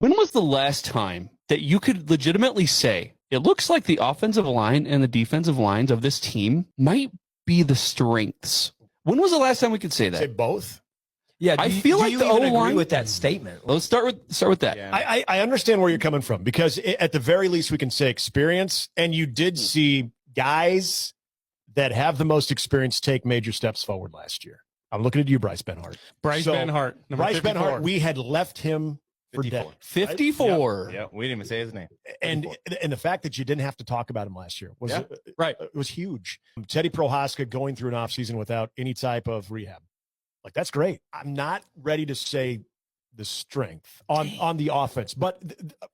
When was the last time that you could legitimately say, it looks like the offensive line and the defensive lines of this team might be the strengths? When was the last time we could say that? Say both? Yeah, I feel like the O-line with that statement. Let's start with that. Yeah. I understand where you're coming from, because at the very least we can say experience, and you did see guys that have the most experience take major steps forward last year. I'm looking at you, Bryce Benhart. Bryce Benhart. Bryce Benhart, we had left him for 54. dead. 54. Right? Yeah, we didn't even say his name. And the fact that you didn't have to talk about him last year was right. It was huge. Teddy Prohaska going through an offseason without any type of rehab. Like, that's great. I'm not ready to say the strength on the offense, but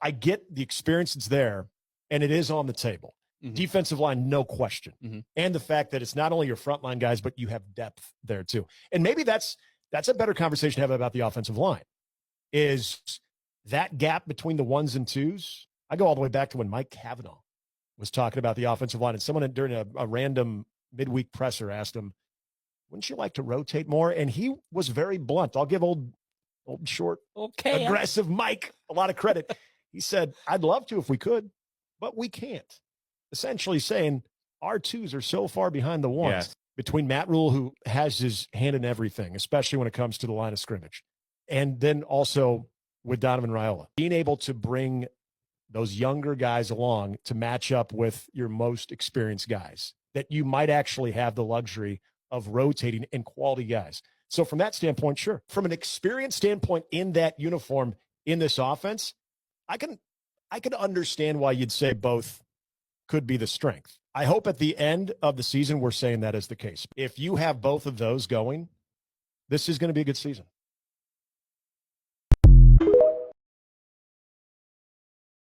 I get the experience that's there, and it is on the table. Mm-hmm. Defensive line, no question. Mm-hmm. And the fact that it's not only your frontline guys, but you have depth there too. And maybe that's a better conversation to have about the offensive line, is that gap between the ones and twos. I go all the way back to when Mike Cavanaugh was talking about the offensive line, and someone during a random midweek presser asked him, wouldn't you like to rotate more? And he was very blunt. I'll give old short, aggressive Mike a lot of credit. He said, I'd love to if we could, but we can't. Essentially saying our twos are so far behind the ones, between Matt Rule, who has his hand in everything, especially when it comes to the line of scrimmage, and then also with Donovan Raiola, being able to bring those younger guys along to match up with your most experienced guys, that you might actually have the luxury of rotating in quality guys. So from that standpoint, sure. From an experience standpoint in that uniform, in this offense, I can understand why you'd say both could be the strength. I hope at the end of the season, we're saying that is the case. If you have both of those going, this is going to be a good season.